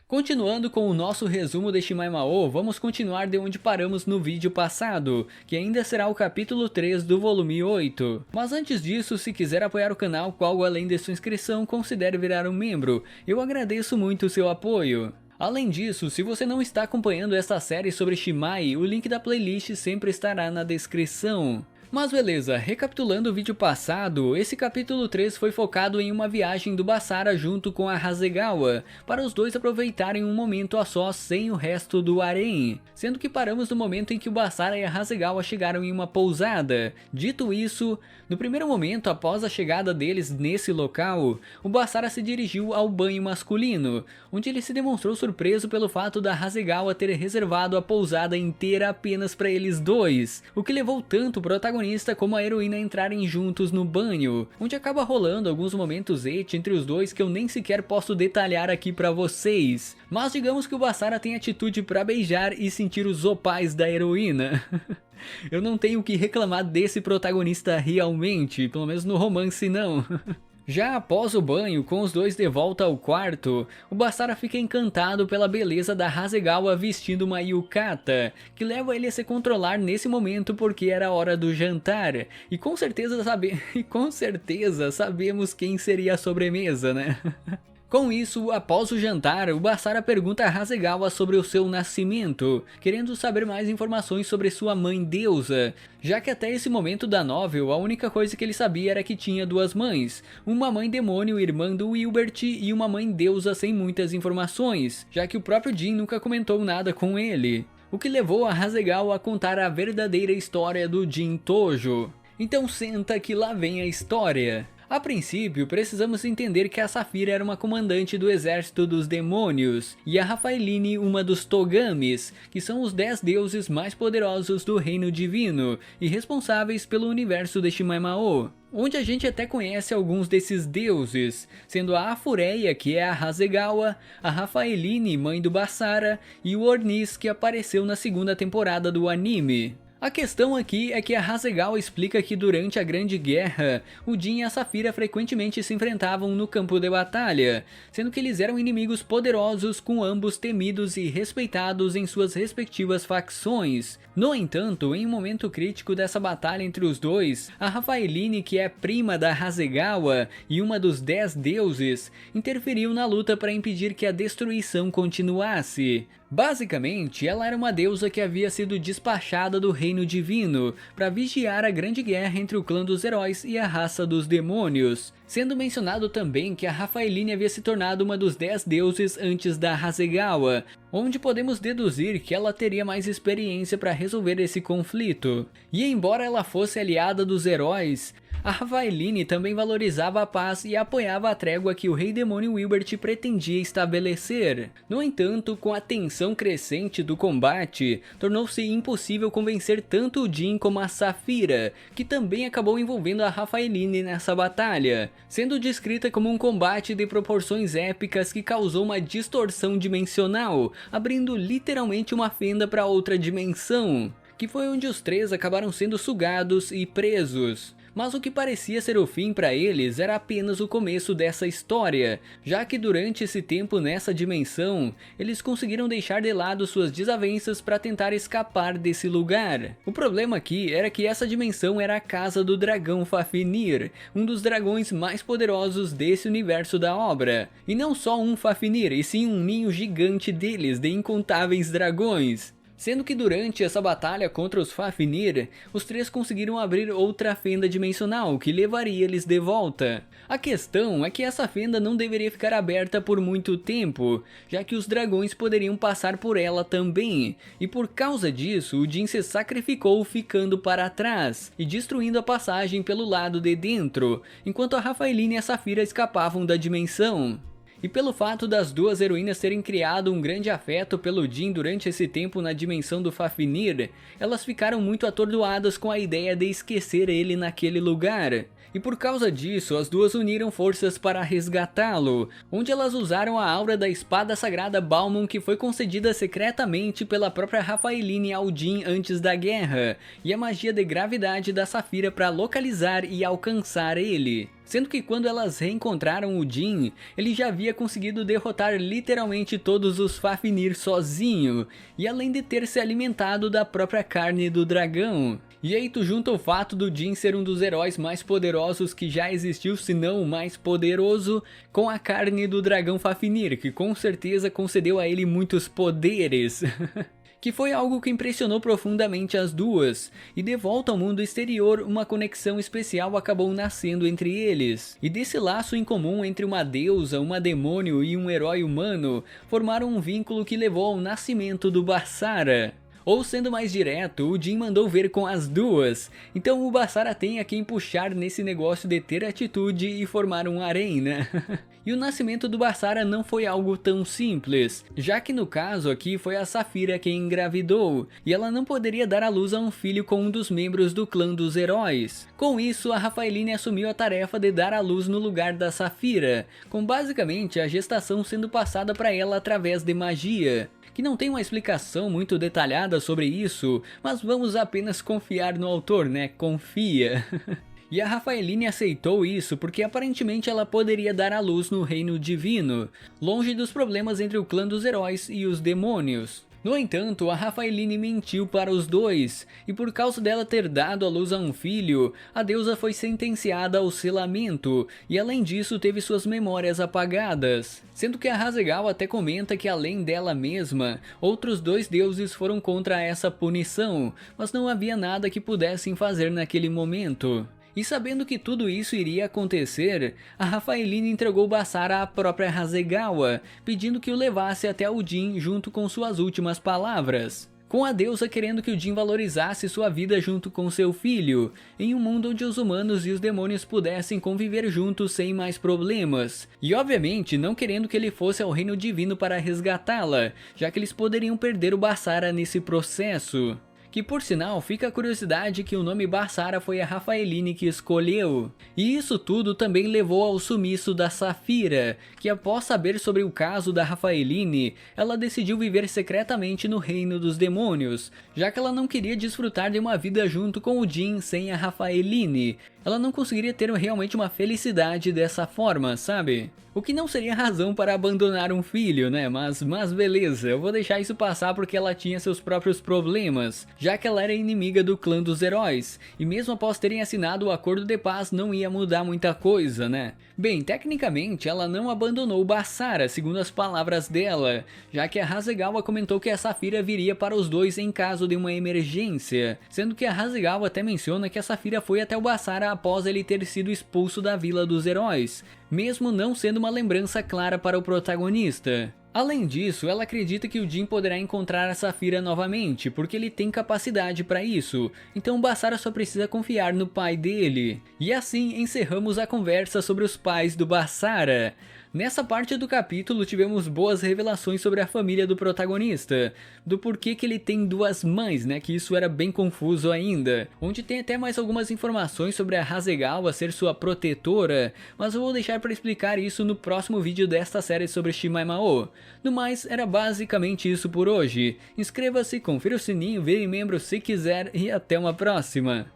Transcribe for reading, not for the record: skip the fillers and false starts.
Continuando com o nosso resumo de Shimaemao, vamos continuar de onde paramos no vídeo passado, que ainda será o capítulo 3 do volume 8. Mas antes disso, se quiser apoiar o canal com algo além de sua inscrição, considere virar um membro, eu agradeço muito o seu apoio. Além disso, se você não está acompanhando esta série sobre Shimai, o link da playlist sempre estará na descrição. Mas beleza, recapitulando o vídeo passado, esse capítulo 3 foi focado em uma viagem do Basara junto com a Hasegawa, para os dois aproveitarem um momento a sós sem o resto do harém, sendo que paramos no momento em que o Basara e a Hasegawa chegaram em uma pousada. Dito isso, no primeiro momento após a chegada deles nesse local, o Basara se dirigiu ao banho masculino, onde ele se demonstrou surpreso pelo fato da Hasegawa ter reservado a pousada inteira apenas para eles dois, o que levou tanto o protagonista como a heroína entrarem juntos no banho, onde acaba rolando alguns momentos entre os dois que eu nem sequer posso detalhar aqui pra vocês, mas digamos que o Basara tem atitude pra beijar e sentir os opais da heroína. Eu não tenho o que reclamar desse protagonista realmente, pelo menos no romance não. Já após o banho, com os dois de volta ao quarto, o Basara fica encantado pela beleza da Hasegawa vestindo uma yukata, que leva ele a se controlar nesse momento porque era hora do jantar, e com certeza sabemos quem seria a sobremesa, né? Com isso, após o jantar, o Basara pergunta a Hasegawa sobre o seu nascimento, querendo saber mais informações sobre sua mãe deusa, já que até esse momento da novel a única coisa que ele sabia era que tinha duas mães, uma mãe demônio irmã do Wilbert e uma mãe deusa sem muitas informações, já que o próprio Jin nunca comentou nada com ele, o que levou a Hasegawa a contar a verdadeira história do Jin Tojo. Então senta que lá vem a história. A princípio, precisamos entender que a Safira era uma comandante do exército dos demônios, e a Rafaeline uma dos Togamis, que são os 10 deuses mais poderosos do reino divino, e responsáveis pelo universo de Shimaemao, onde a gente até conhece alguns desses deuses, sendo a Afureia, que é a Hasegawa, a Rafaeline, mãe do Basara, e o Ornis, que apareceu na segunda temporada do anime. A questão aqui é que a Hasegawa explica que durante a Grande Guerra, o Jin e a Safira frequentemente se enfrentavam no campo de batalha, sendo que eles eram inimigos poderosos com ambos temidos e respeitados em suas respectivas facções. No entanto, em um momento crítico dessa batalha entre os dois, a Rafaeline, que é prima da Hasegawa e uma dos 10 deuses, interferiu na luta para impedir que a destruição continuasse. Basicamente, ela era uma deusa que havia sido despachada do reino divino para vigiar a grande guerra entre o clã dos heróis e a raça dos demônios, sendo mencionado também que a Rafaeline havia se tornado uma dos 10 deuses antes da Hasegawa, onde podemos deduzir que ela teria mais experiência para resolver esse conflito. E embora ela fosse aliada dos heróis, a Rafaeline também valorizava a paz e apoiava a trégua que o rei demônio Wilbert pretendia estabelecer. No entanto, com a tensão crescente do combate, tornou-se impossível convencer tanto o Jin como a Safira, que também acabou envolvendo a Rafaeline nessa batalha, sendo descrita como um combate de proporções épicas que causou uma distorção dimensional, abrindo literalmente uma fenda para outra dimensão, que foi onde os três acabaram sendo sugados e presos. Mas o que parecia ser o fim para eles era apenas o começo dessa história, já que durante esse tempo nessa dimensão, eles conseguiram deixar de lado suas desavenças para tentar escapar desse lugar. O problema aqui era que essa dimensão era a casa do dragão Fafnir, um dos dragões mais poderosos desse universo da obra. E não só um Fafnir, e sim um ninho gigante deles, de incontáveis dragões. Sendo que durante essa batalha contra os Fafnir, os três conseguiram abrir outra fenda dimensional que levaria eles de volta. A questão é que essa fenda não deveria ficar aberta por muito tempo, já que os dragões poderiam passar por ela também, e por causa disso o Jin se sacrificou ficando para trás e destruindo a passagem pelo lado de dentro, enquanto a Rafaeline e a Safira escapavam da dimensão. E pelo fato das duas heroínas terem criado um grande afeto pelo Jin durante esse tempo na dimensão do Fafnir, elas ficaram muito atordoadas com a ideia de esquecer ele naquele lugar. E por causa disso, as duas uniram forças para resgatá-lo, onde elas usaram a aura da espada sagrada Balmung, que foi concedida secretamente pela própria Rafaeline ao Jin antes da guerra, e a magia de gravidade da Safira para localizar e alcançar ele. Sendo que quando elas reencontraram o Jin, ele já havia conseguido derrotar literalmente todos os Fafnir sozinho, e além de ter se alimentado da própria carne do dragão. E aí tu junta o fato do Jin ser um dos heróis mais poderosos que já existiu, se não o mais poderoso, com a carne do dragão Fafnir, que com certeza concedeu a ele muitos poderes. Que foi algo que impressionou profundamente as duas, e de volta ao mundo exterior, uma conexão especial acabou nascendo entre eles. E desse laço em comum entre uma deusa, uma demônio e um herói humano, formaram um vínculo que levou ao nascimento do Basara. Ou sendo mais direto, o Jin mandou ver com as duas, então o Basara tem a quem puxar nesse negócio de ter atitude e formar um harém, né? E o nascimento do Basara não foi algo tão simples, já que no caso aqui foi a Saphira quem engravidou, e ela não poderia dar à luz a um filho com um dos membros do clã dos heróis. Com isso, a Raphaeline assumiu a tarefa de dar à luz no lugar da Saphira, com basicamente a gestação sendo passada para ela através de magia. Que não tem uma explicação muito detalhada sobre isso, mas vamos apenas confiar no autor, né? Confia. E a Raphaeline aceitou isso porque aparentemente ela poderia dar à luz no reino divino, longe dos problemas entre o clã dos heróis e os demônios. No entanto, a Raphaeline mentiu para os dois, e por causa dela ter dado à luz a um filho, a deusa foi sentenciada ao selamento, e além disso teve suas memórias apagadas. Sendo que a Hasegawa até comenta que além dela mesma, outros dois deuses foram contra essa punição, mas não havia nada que pudessem fazer naquele momento. E sabendo que tudo isso iria acontecer, a Raphaeline entregou Basara à própria Hasegawa, pedindo que o levasse até o Jin junto com suas últimas palavras. Com a deusa querendo que o Jin valorizasse sua vida junto com seu filho, em um mundo onde os humanos e os demônios pudessem conviver juntos sem mais problemas. E obviamente não querendo que ele fosse ao reino divino para resgatá-la, já que eles poderiam perder o Basara nesse processo. Que por sinal fica a curiosidade que o nome Basara foi a Raphaeline que escolheu. E isso tudo também levou ao sumiço da Saphira, que após saber sobre o caso da Raphaeline, ela decidiu viver secretamente no reino dos demônios, já que ela não queria desfrutar de uma vida junto com o Jin sem a Raphaeline. Ela não conseguiria ter realmente uma felicidade dessa forma, sabe? O que não seria razão para abandonar um filho, né? Mas beleza, eu vou deixar isso passar porque ela tinha seus próprios problemas, já que ela era inimiga do clã dos heróis, e mesmo após terem assinado o acordo de paz não ia mudar muita coisa, né? Bem, tecnicamente ela não abandonou Basara, segundo as palavras dela, já que a Hasegawa comentou que a Saphira viria para os dois em caso de uma emergência, sendo que a Hasegawa até menciona que a Saphira foi até o Basara após ele ter sido expulso da Vila dos Heróis, mesmo não sendo uma lembrança clara para o protagonista. Além disso, ela acredita que o Jin poderá encontrar a Saphira novamente, porque ele tem capacidade para isso, então Basara só precisa confiar no pai dele. E assim encerramos a conversa sobre os pais do Basara. Nessa parte do capítulo tivemos boas revelações sobre a família do protagonista, do porquê que ele tem duas mães, né, que isso era bem confuso ainda, onde tem até mais algumas informações sobre a Hasegawa ser sua protetora, mas eu vou deixar para explicar isso no próximo vídeo desta série sobre Shimaemao. No mais, era basicamente isso por hoje. Inscreva-se, confira o sininho, vire membro se quiser e até uma próxima!